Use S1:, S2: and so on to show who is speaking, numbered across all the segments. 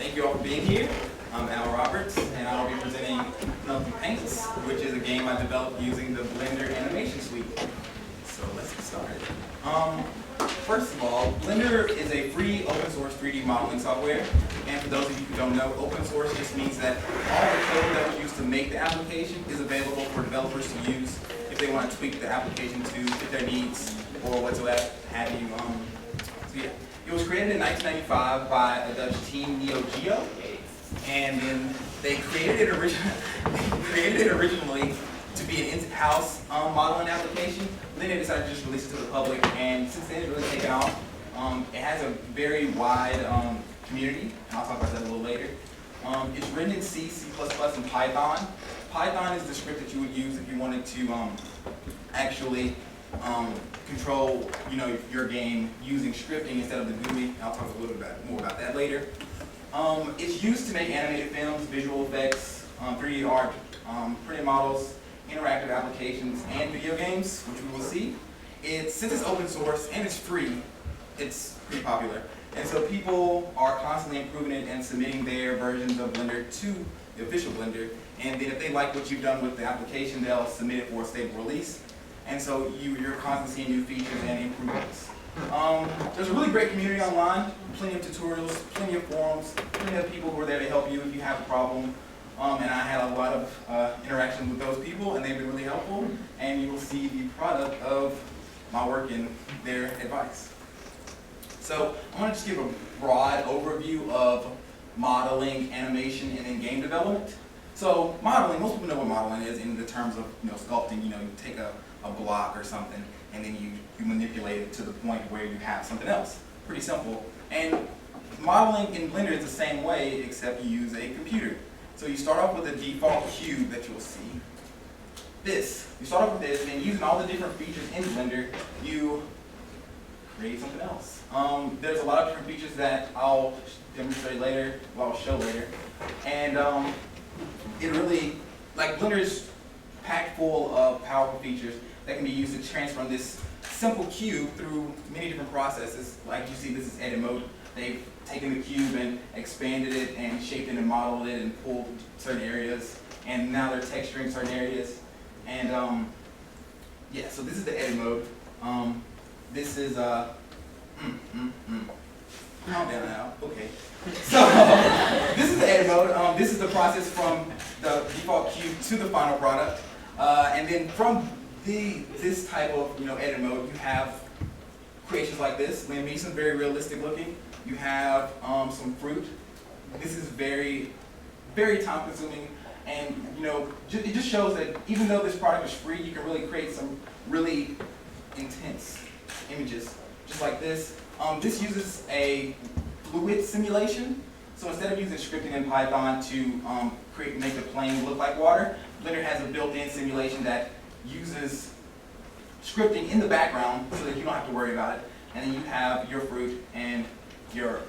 S1: Thank you all for being here. I'm Al Roberts, and I'll be presenting Penelope Paints, which is a game I developed using the Blender animation suite. So let's get started. First of all, Blender is a free open source 3D modeling software. And for those of you who don't know, open source just means that all the code that was used to make the application is available for developers to use if they want to tweak the application to fit their needs or whatsoever have you. So yeah, it was created in 1995 by a Dutch team, Neo Geo, and then they created it originally to be an in-house modeling application. Then they decided to just release it to the public, and since then it's really taken off. It has a very wide community, and I'll talk about that a little later. It's written in C, C++, and Python. Python is the script that you would use if you wanted to actually control, your game using scripting instead of the GUI. I'll talk a little bit more about that later. It's used to make animated films, visual effects, 3D art, printed models, interactive applications, and video games, which we will see. Since it's open source and it's free, it's pretty popular. And so people are constantly improving it and submitting their versions of Blender to the official Blender. And then if they like what you've done with the application, they'll submit it for a stable release. And so you're constantly seeing new features and improvements. There's a really great community online, plenty of tutorials, plenty of forums, plenty of people who are there to help you if you have a problem. And I had a lot of interaction with those people, and they've been really helpful. And you will see the product of my work and their advice. So I want to just give a broad overview of modeling, animation, and then game development. So modeling, most people know what modeling is in the terms of sculpting. You take a block or something, and then you manipulate it to the point where you have something else. Pretty simple. And modeling in Blender is the same way, except you use a computer. So you start off with a default cube that you'll see. You start off with this, and using all the different features in Blender, you create something else. There's a lot of different features that I'll demonstrate later, I'll show later. And it really, Blender is packed full of powerful features that can be used to transform this simple cube through many different processes. Like you see, this is edit mode. They've taken the cube and expanded it and shaped it and modeled it and pulled certain areas. And now they're texturing certain areas. And yeah, so this is the edit mode. This is calm down now. Okay. So this is the edit mode. This is the process from the default cube to the final product. And then from this type of edit mode, you have creations like this. Liam Neeson, very realistic looking. You have some fruit. This is very, very time consuming, and it just shows that even though this product is free, you can really create some really intense images, just like this. This uses a fluid simulation. So instead of using scripting in Python to make the plane look like water, Blender has a built-in simulation that uses scripting in the background so that you don't have to worry about it. And then you have your fruit and your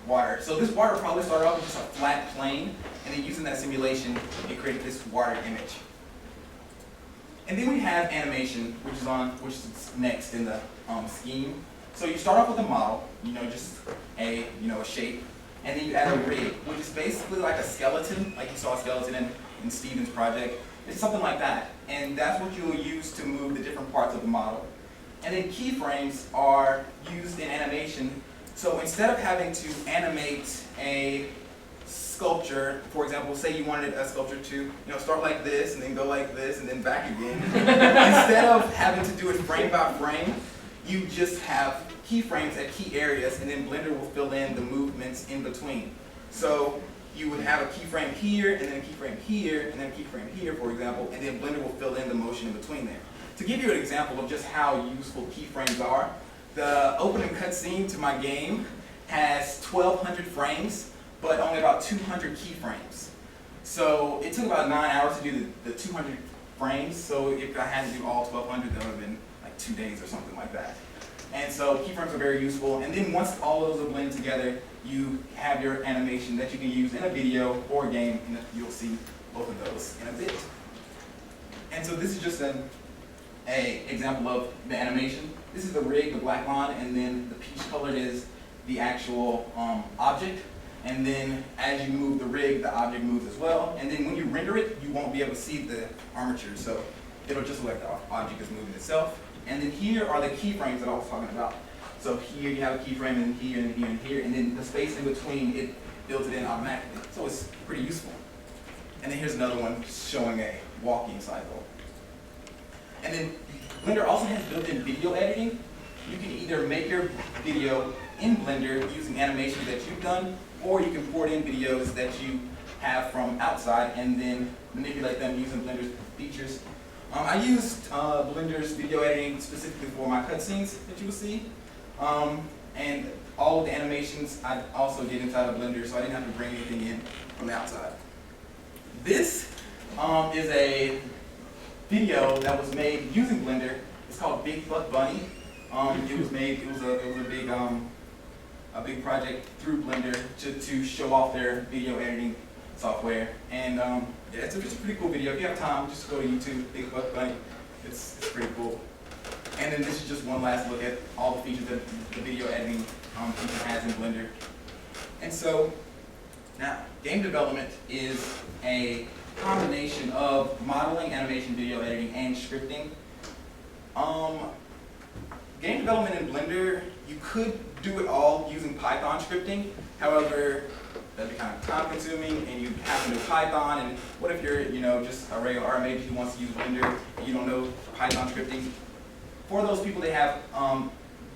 S1: water. So this water probably started off with just a flat plane, and then using that simulation, it created this water image. And then we have animation, which is next in the scheme. So you start off with a model, just a shape, and then you add a rig, which is basically like a skeleton, like you saw a skeleton in Steven's project. It's something like that, and that's what you'll use to move the different parts of the model. And then keyframes are used in animation. So instead of having to animate a sculpture, for example, say you wanted a sculpture to start like this and then go like this and then back again. Instead of having to do it frame by frame, you just have keyframes at key areas, and then Blender will fill in the movements in between. So you would have a keyframe here, and then a keyframe here, and then a keyframe here, for example, and then Blender will fill in the motion in between there. To give you an example of just how useful keyframes are, the opening cutscene to my game has 1,200 frames, but only about 200 keyframes. So it took about 9 hours to do the 200 frames, so if I had to do all 1,200, that would have been like 2 days or something like that. And so keyframes are very useful, and then once all of those are blended together, you have your animation that you can use in a video or a game, and you'll see both of those in a bit. And so this is just an example of the animation. This is the rig, the black line, and then the peach colored is the actual object. And then as you move the rig, the object moves as well. And then when you render it, you won't be able to see the armature. So it'll just look like the object is moving itself. And then here are the keyframes that I was talking about. So here you have a keyframe, and here, and here, and here. And then the space in between, it builds it in automatically. So it's pretty useful. And then here's another one showing a walking cycle. And then Blender also has built-in video editing. You can either make your video in Blender using animations that you've done, or you can port in videos that you have from outside and then manipulate them using Blender's features. I used Blender's video editing specifically for my cutscenes that you will see. And all of the animations I also did inside of Blender, so I didn't have to bring anything in from the outside. This is a video that was made using Blender. It's called Big Buck Bunny. It was a big project through Blender to show off their video editing software. And yeah, it's a pretty cool video. If you have time, just go to YouTube, Big Buck Bunny. It's pretty cool. And then this is just one last look at all the features that the video editing feature has in Blender. And so now, game development is a combination of modeling, animation, video editing, and scripting. Game development in Blender, you could do it all using Python scripting. However, that'd be kind of time consuming, and you have to know Python. And what if you're, just a regular art major who wants to use Blender and you don't know Python scripting? For those people, they have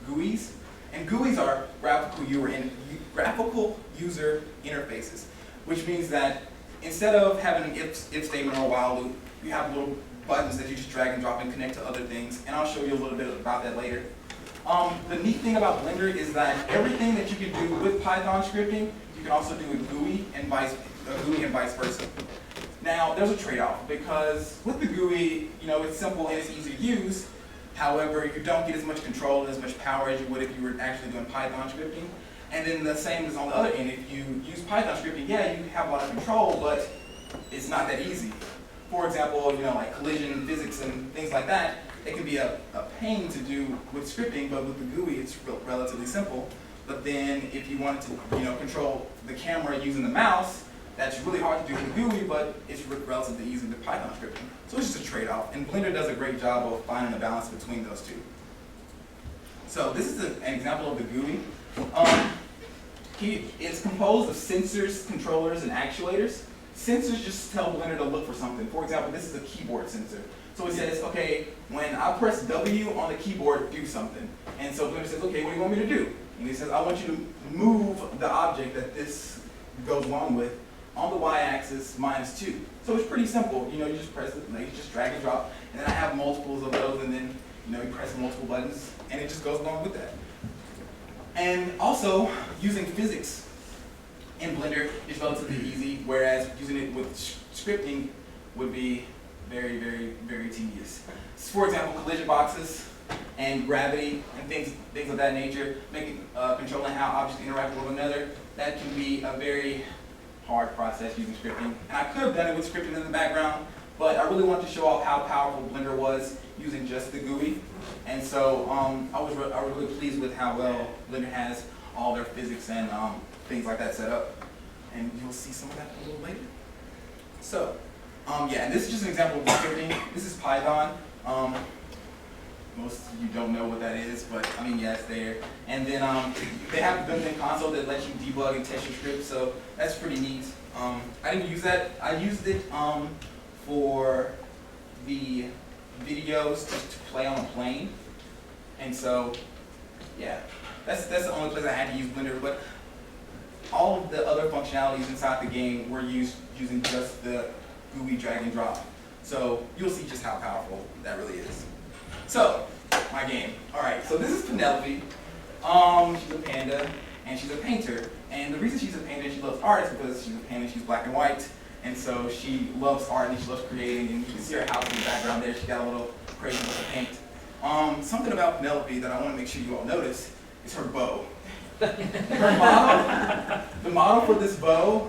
S1: GUIs, and GUIs are graphical user interfaces, which means that instead of having an if statement or a while loop, you have little buttons that you just drag and drop and connect to other things, and I'll show you a little bit about that later. The neat thing about Blender is that everything that you can do with Python scripting, you can also do with GUI and vice versa. Now, there's a trade-off, because with the GUI, it's simple and it's easy to use. However, you don't get as much control and as much power as you would if you were actually doing Python scripting. And then the same is on the other end. If you use Python scripting, yeah, you have a lot of control, but it's not that easy. For example, like collision physics and things like that, it can be a pain to do with scripting, but with the GUI, it's relatively simple. But then if you wanted to, control the camera using the mouse, that's really hard to do with the GUI, but it's relatively easy with Python scripting. So it's just a trade-off, and Blender does a great job of finding a balance between those two. So this is an example of the GUI. It's composed of sensors, controllers, and actuators. Sensors just tell Blender to look for something. For example, this is a keyboard sensor. So it says, okay, when I press W on the keyboard, do something. And so Blender says, okay, what do you want me to do? And he says, I want you to move the object that this goes along with on the y-axis -2. So it's pretty simple. You just press it, you just drag and drop. And then I have multiples of those, and then you press multiple buttons, and it just goes along with that. And also, using physics in Blender is relatively easy, whereas using it with scripting would be very, very, very tedious. For example, collision boxes and gravity and things of that nature, controlling how objects interact with one another, that can be a very hard process using scripting. And I could have done it with scripting in the background, but I really wanted to show off how powerful Blender was using just the GUI. And so I was really pleased with how well Blender has all their physics and things like that set up. And you'll see some of that a little later. So, yeah, and this is just an example of scripting. This is Python. Most of you don't know what that is, but I mean, yeah, it's there. And then they have a built-in console that lets you debug and test your script, so that's pretty neat. I didn't use that. I used it for the videos to play on a plane. And so, yeah, that's the only place I had to use Blender. But all of the other functionalities inside the game were using just the GUI drag and drop. So you'll see just how powerful that really is. So, my game. All right, so this is Penelope. She's a panda, and she's a painter. And the reason she's a painter and she loves art is because she's a painter, she's black and white. And so she loves art and she loves creating. And you can see her house in the background there. She got a little crazy with the paint. Something about Penelope that I want to make sure you all notice is her bow. Her model, the model for this bow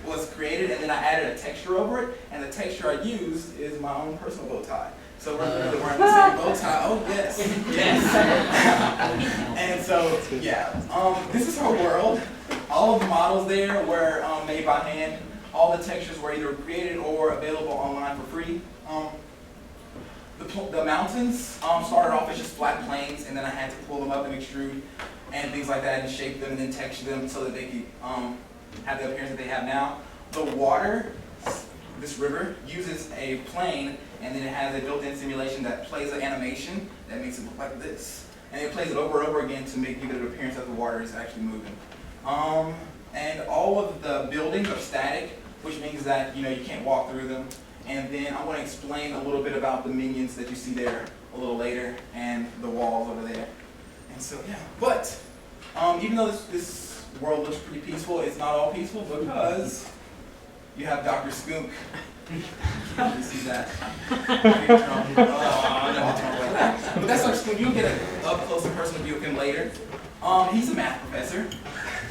S1: was created, and then I added a texture over it, and the texture I used is my own personal bow tie. So we're literally wearing the same bow tie. Oh yes, yes. And so yeah, this is her world. All of the models there were made by hand. All the textures were either created or available online for free. The mountains started off as just flat plains, and then I had to pull them up and extrude and things like that and shape them and then texture them so that they could have the appearance that they have now. The water, this river, uses a plane, and then it has a built-in simulation that plays an animation that makes it look like this. And it plays it over and over again to give it an appearance that the water is actually moving. And all of the buildings are static, which means that you can't walk through them. And then I want to explain a little bit about the minions that you see there a little later, and the walls over there. And so yeah, but even though this world looks pretty peaceful, it's not all peaceful because you have Dr. Skunk. You see that? But that's Dr. Skunk. You'll get an up-close and personal view of him later. He's a math professor,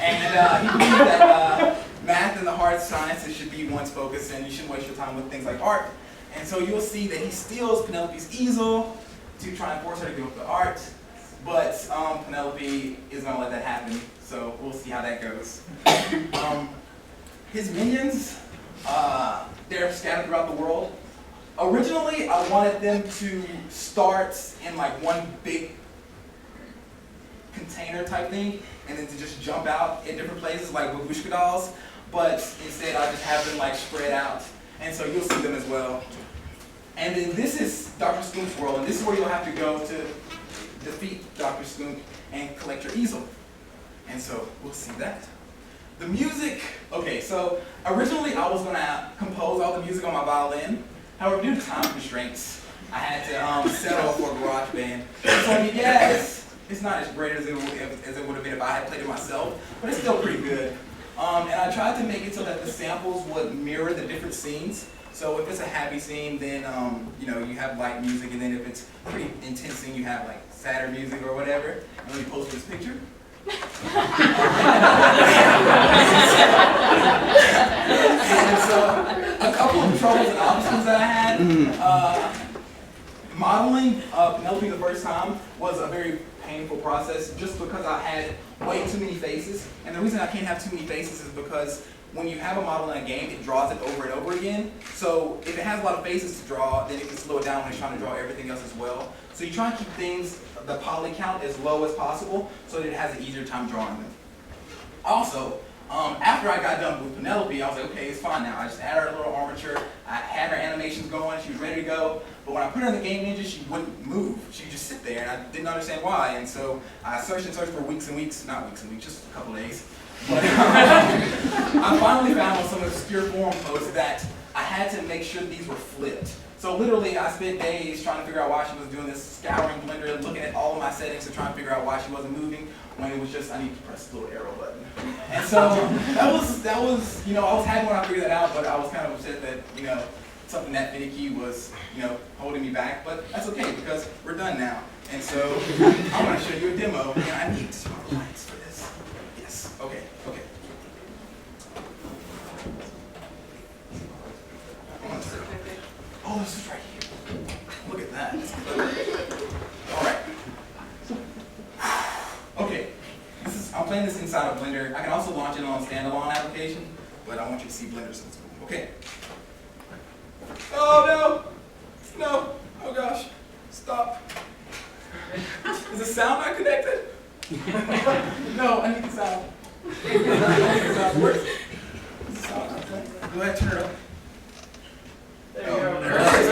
S1: and he believes that math and the hard sciences should be one's focus, and you shouldn't waste your time with things like art. And so you'll see that he steals Penelope's easel to try and force her to give up the art, but Penelope is going to let that happen, so we'll see how that goes. His minions, they're scattered throughout the world. Originally, I wanted them to start in like one big container type thing, and then to just jump out in different places like babushka dolls, but instead I just have them like spread out, and so you'll see them as well. And then this is Dr. Skunk's world, and this is where you'll have to go to defeat Dr. Skunk and collect your easel. And so we'll see that. The music, okay, so originally I was going to compose all the music on my violin. However, due to time constraints, I had to settle for GarageBand. So I mean, yes, it's not as great as it would have been if I had played it myself, but it's still pretty good. And I tried to make it so that the samples would mirror the different scenes. So if it's a happy scene, then you have light music, and then if it's a pretty intense scene, you have like sadder music or whatever. And let me post this picture. And so a couple of troubles and obstacles that I had. Modeling Penelope the first time was a very painful process just because I had way too many faces. And the reason I can't have too many faces is because when you have a model in a game, it draws it over and over again. So if it has a lot of faces to draw, then it can slow it down when it's trying to draw everything else as well. So you try and keep things, the poly count as low as possible so that it has an easier time drawing them. Also, after I got done with Penelope, I was like, okay, it's fine now. I just added her a little armature. I had her animations going. She was ready to go. But when I put her in the game engine, she wouldn't move. She would just sit there, and I didn't understand why. And so I searched and searched for weeks and weeks, not weeks and weeks, just a couple of days. But I finally found on some obscure forum posts that I had to make sure these were flipped. So literally, I spent days trying to figure out why she was doing this, scouring Blender, looking at all of my settings to try and figure out why she wasn't moving, when it was just, I need to press the little arrow button. And so that was, I was happy when I figured that out, but I was kind of upset that, something that finicky was, holding me back. But that's okay, because we're done now. And so I want to show you a demo, and I need some lights for this. Yes, okay. Oh, this is right here. Look at that. All right. Okay. I'm playing this inside of Blender. I can also launch it on a standalone application, but I want you to see Blender so it's cool. Okay. Oh no! No! Oh gosh! Stop! Is the sound not connected? No, I need the sound. Where's the sound? Go ahead, turn it up. There you go. There it is.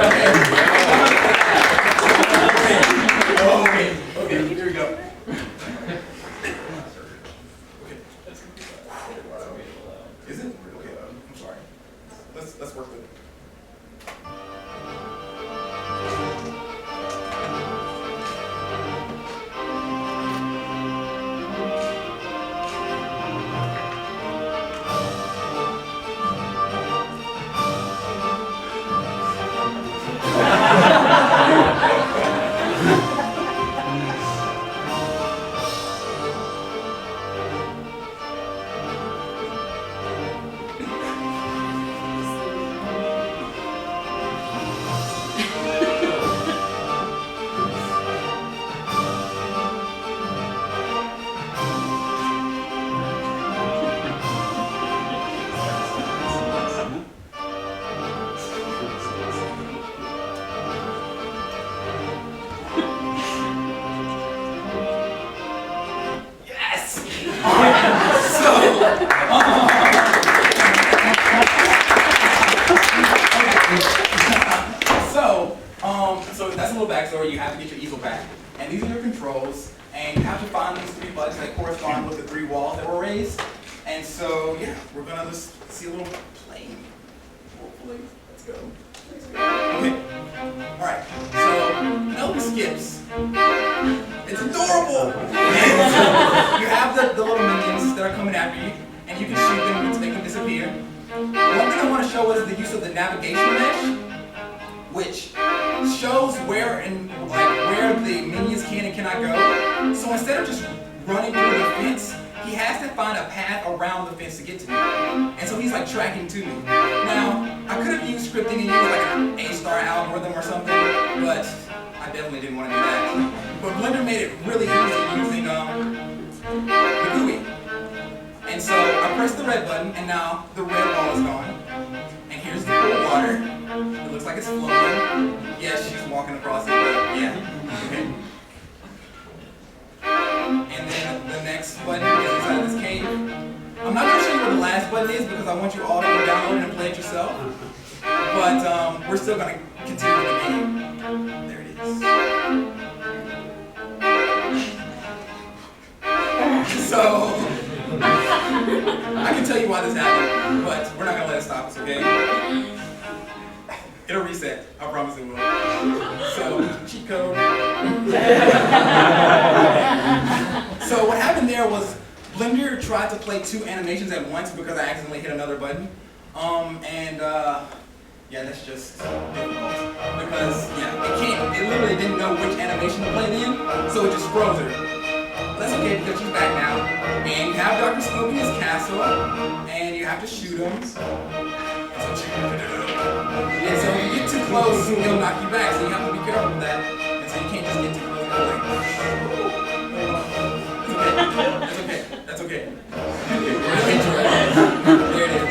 S1: Okay, here we go. Is it? Okay, I'm sorry. Let's work with it. yeah, we're gonna just see a little plane. Hopefully, let's go. Okay, all right, so Penelope skips. It's adorable! And you have the little minions that are coming after you, and you can shoot them and they can disappear. One thing I want to show is the use of the navigation mesh, which shows where the minions can and cannot go. So instead of just running through the fence, he has to find a path around the fence to get to me. And so he's like tracking to me. Now, I could have used scripting and used like an A-star algorithm or something, but I definitely didn't want to do that. But Blender made it really easy using the GUI. And so I pressed the red button, and now the red ball is gone. And here's the cool water. It looks like it's floating. Yes, she's walking across it, but yeah. Okay. And then the next button is inside of this cave. I'm not going to show you what the last button is because I want you all to go download it and play it yourself. But we're still going to continue with the game. There it is. So, I can tell you why this happened, but we're not going to let it stop us, okay? It'll reset. I promise it will. So, cheat code. So what happened there was Blender tried to play two animations at once because I accidentally hit another button. Yeah, that's just difficult. Because, yeah, it literally didn't know which animation to play then, so it just froze her. That's okay because she's back now. And you have Dr. Scoop in his castle, and you have to shoot him. And so if you get too close, he'll knock you back, so you have to be careful with that. And so you can't just get too close. That's okay. That's okay. There it is.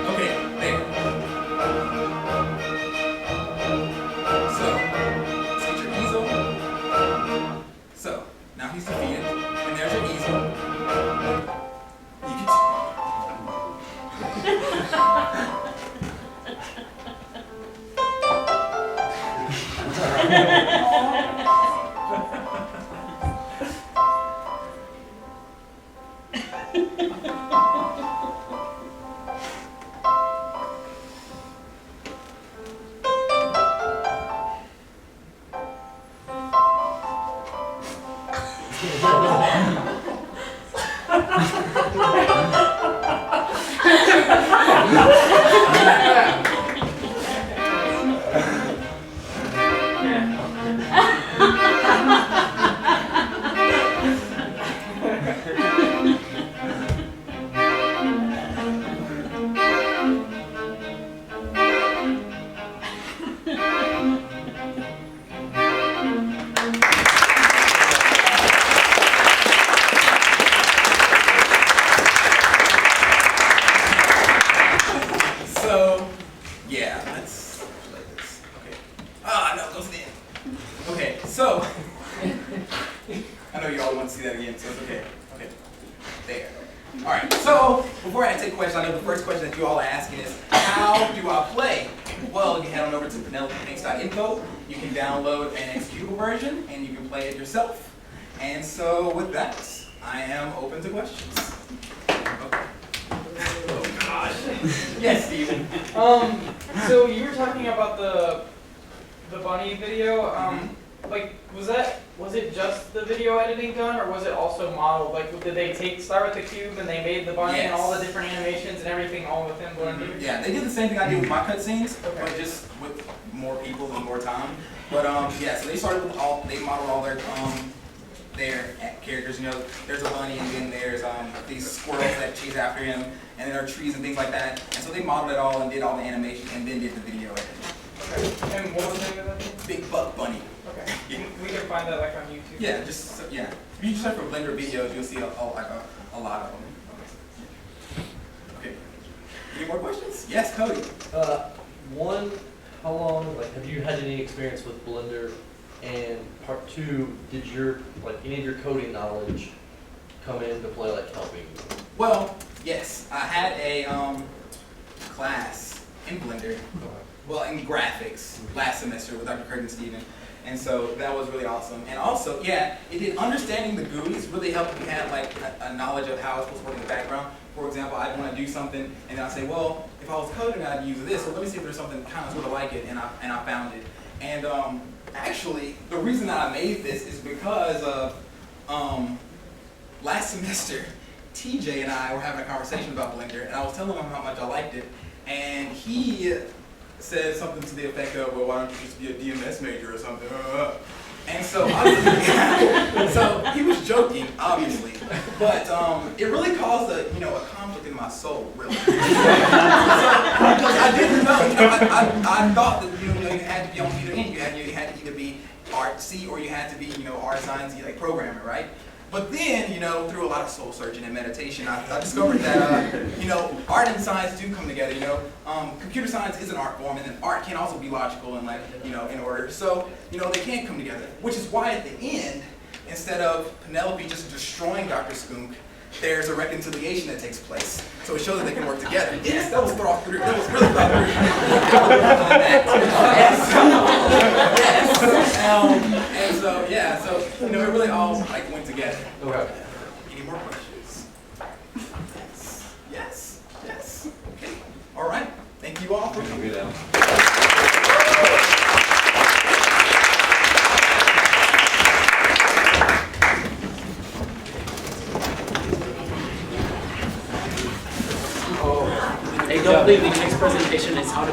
S1: Okay, there. So, let's get your easel. So, now he's defeated. And there's your easel. You can Penelope.info. You can download an executable version and you can play it yourself. And so with that, I am open to questions. Okay. Oh gosh. Yes, Steven.
S2: So you were talking about the bunny video. Like, was it just the video editing done, or was it also modeled? Like, did they start with the cube and they made the bunny and all the different animations and everything all within Blender?
S1: Yeah, they did the same thing I did with my cutscenes, but just with more people and more time. But yeah, so they started with they modeled all their characters. You know, there's a bunny and then there's these squirrels that chase after him, and then there are trees and things like that. And so they modeled it all and did all the animation and then did the video editing.
S2: Okay. And what was the name of that thing?
S1: Big Buck Bunny.
S2: Okay. We can find that like on YouTube.
S1: Yeah, yeah. If you just search for Blender videos, you'll see a lot of them. Okay. Any more questions? Yes, Cody.
S3: One, how long, like, have you had any experience with Blender? And part two, did any of your coding knowledge come into play, like helping?
S1: Well, yes, I had a class in Blender. Well, in graphics last semester with Dr. Curtin Steven. And so that was really awesome. And also, yeah, it did understanding the GUIs really helped if you had like a knowledge of how it's supposed to work in the background. for example, I'd want to do something, and I'd say, well, if I was coding, I'd use this, so let me see if there's something kind of sort of like it, and I found it. And actually, the reason that I made this is because of last semester, TJ and I were having a conversation about Blender, and I was telling him how much I liked it, and he said something to the effect of, well, why don't you just be a DMS major or something? And so, so he was joking, obviously, but it really caused a conflict in my soul, really. Because I didn't know, I thought that you had to be on either end. You had to either be artsy or you had to be art sciencey, like programmer, right? But then, through a lot of soul searching and meditation, I discovered that, art and science do come together, Computer science is an art form, and then art can also be logical and in order. So, they can come together. Which is why at the end, instead of Penelope just destroying Dr. Skunk, there's a reconciliation that takes place. So it shows that they can work together. Yes, that was thought through. That was really thought through. Yes. So it really all went together.
S3: Okay.
S1: Any more questions? Yes. Okay. All right. Thank you all for coming.
S4: I don't believe the next presentation is how to